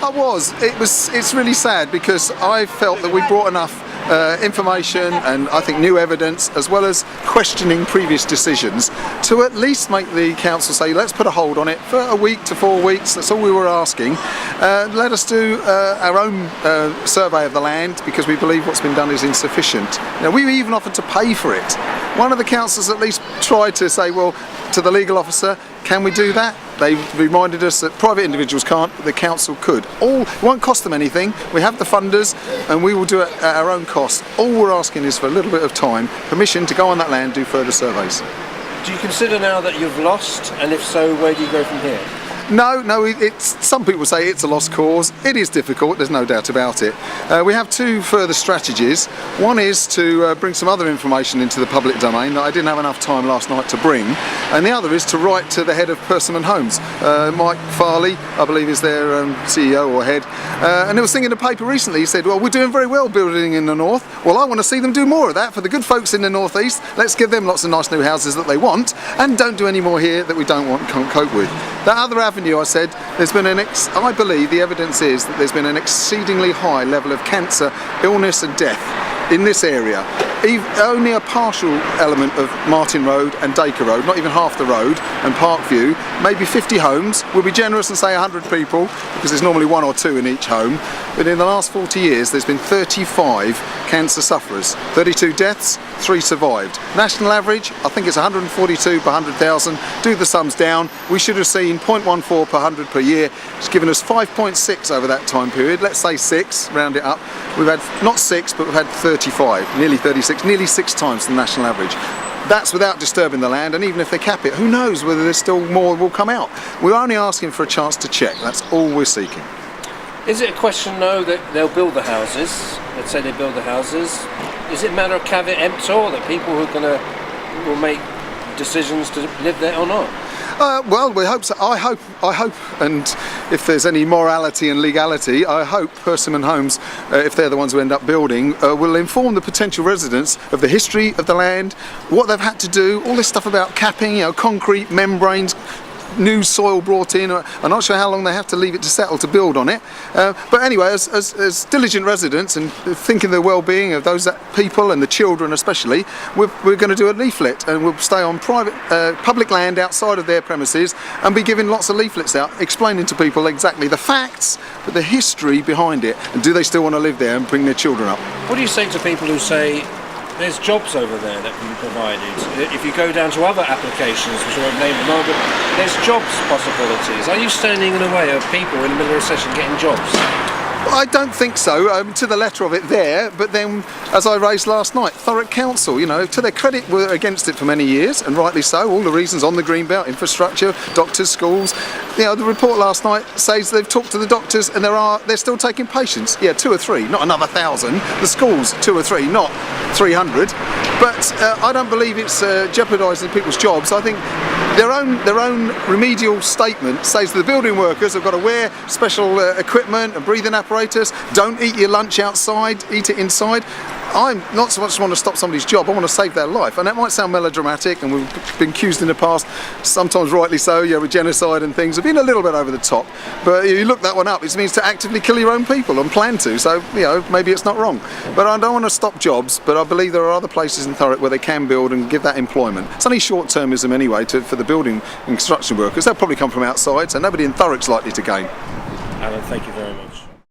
I was. It's really sad because I felt that we brought enough information and I think new evidence, as well as questioning previous decisions, to at least make the council say, let's put a hold on it for a week to 4 weeks. That's all we were asking. Let us do our own survey of the land, because we believe what's been done is insufficient. Now, we even offered to pay for it. One of the councillors at least tried to say, well, to the legal officer, can we do that? They reminded us that private individuals can't, but the council could. It won't cost them anything. We have the funders and we will do it at our own cost. All we're asking is for a little bit of time, permission to go on that land, do further surveys. Do you consider now that you've lost, and if so, where do you go from here? No, some people say it's a lost cause. It is difficult, there's no doubt about it. We have two further strategies. One is to bring some other information into the public domain that I didn't have enough time last night to bring, and the other is to write to the head of Persimmon Homes. Mike Farley, I believe, is their CEO or head, and he was thinking in the paper recently, he said, well, we're doing very well building in the north. Well, I want to see them do more of that for the good folks in the northeast. Let's give them lots of nice new houses that they want, and don't do any more here that we don't want and can't cope with. That other avenue, I said, there's been I believe the evidence is that there's been an exceedingly high level of cancer, illness and death in this area. Only a partial element of Martin Road and Dacre Road, not even half the road, and Parkview, maybe 50 homes. We'll be generous and say 100 people, because there's normally 1 or 2 in each home. But in the last 40 years, there's been 35 cancer sufferers, 32 deaths, 3 survived. National average, I think it's 142 per 100,000. Do the sums down. We should have seen 0.14 per 100 per year. It's given us 5.6 over that time period. Let's say 6, round it up. We've had not 6, but we've had 35, nearly 36, nearly 6 times the national average. That's without disturbing the land, and even if they cap it, who knows whether there's still more will come out. We're only asking for a chance to check. That's all we're seeking. Is it a question, though, that they'll build the houses? Let's say they build the houses. Is it a matter of caveat emptor, that people who are will make decisions to live there or not? Well, we hope so. I hope, and if there's any morality and legality, I hope Persimmon Homes, if they're the ones who end up building, will inform the potential residents of the history of the land, what they've had to do, all this stuff about capping, concrete, membranes, new soil brought in. I'm not sure how long they have to leave it to settle to build on it. But anyway, as diligent residents and thinking the well-being of those people and the children especially, we're going to do a leaflet, and we'll stay on public land outside of their premises and be giving lots of leaflets out, explaining to people exactly the facts, but the history behind it, and do they still want to live there and bring their children up. What do you say to people who say there's jobs over there that can be provided? If you go down to other applications, which I won't name them, but there's jobs possibilities. Are you standing in the way of people in the middle of a recession getting jobs? I don't think so, to the letter of it there, but then, as I raised last night, Thurrock Council, to their credit, were against it for many years, and rightly so. All the reasons on the Greenbelt, infrastructure, doctors, schools. The report last night says they've talked to the doctors and they're still taking patients. Yeah, 2 or 3, not another 1,000. The schools, 2 or 3, not 300. But I don't believe it's jeopardising people's jobs. I think their own remedial statement says the building workers have got to wear special equipment and breathing apparatus. Don't eat your lunch outside, eat it inside. I'm not so much want to stop somebody's job, I want to save their life. And that might sound melodramatic, and we've been accused in the past, sometimes rightly so, with genocide and things. We've been a little bit over the top. But you look that one up, it means to actively kill your own people and plan to. So, maybe it's not wrong. But I don't want to stop jobs, but I believe there are other places in Thurrock where they can build and give that employment. It's only short-termism anyway for the building and construction workers. They'll probably come from outside, so nobody in Thurrock's likely to gain. Alan, thank you very much.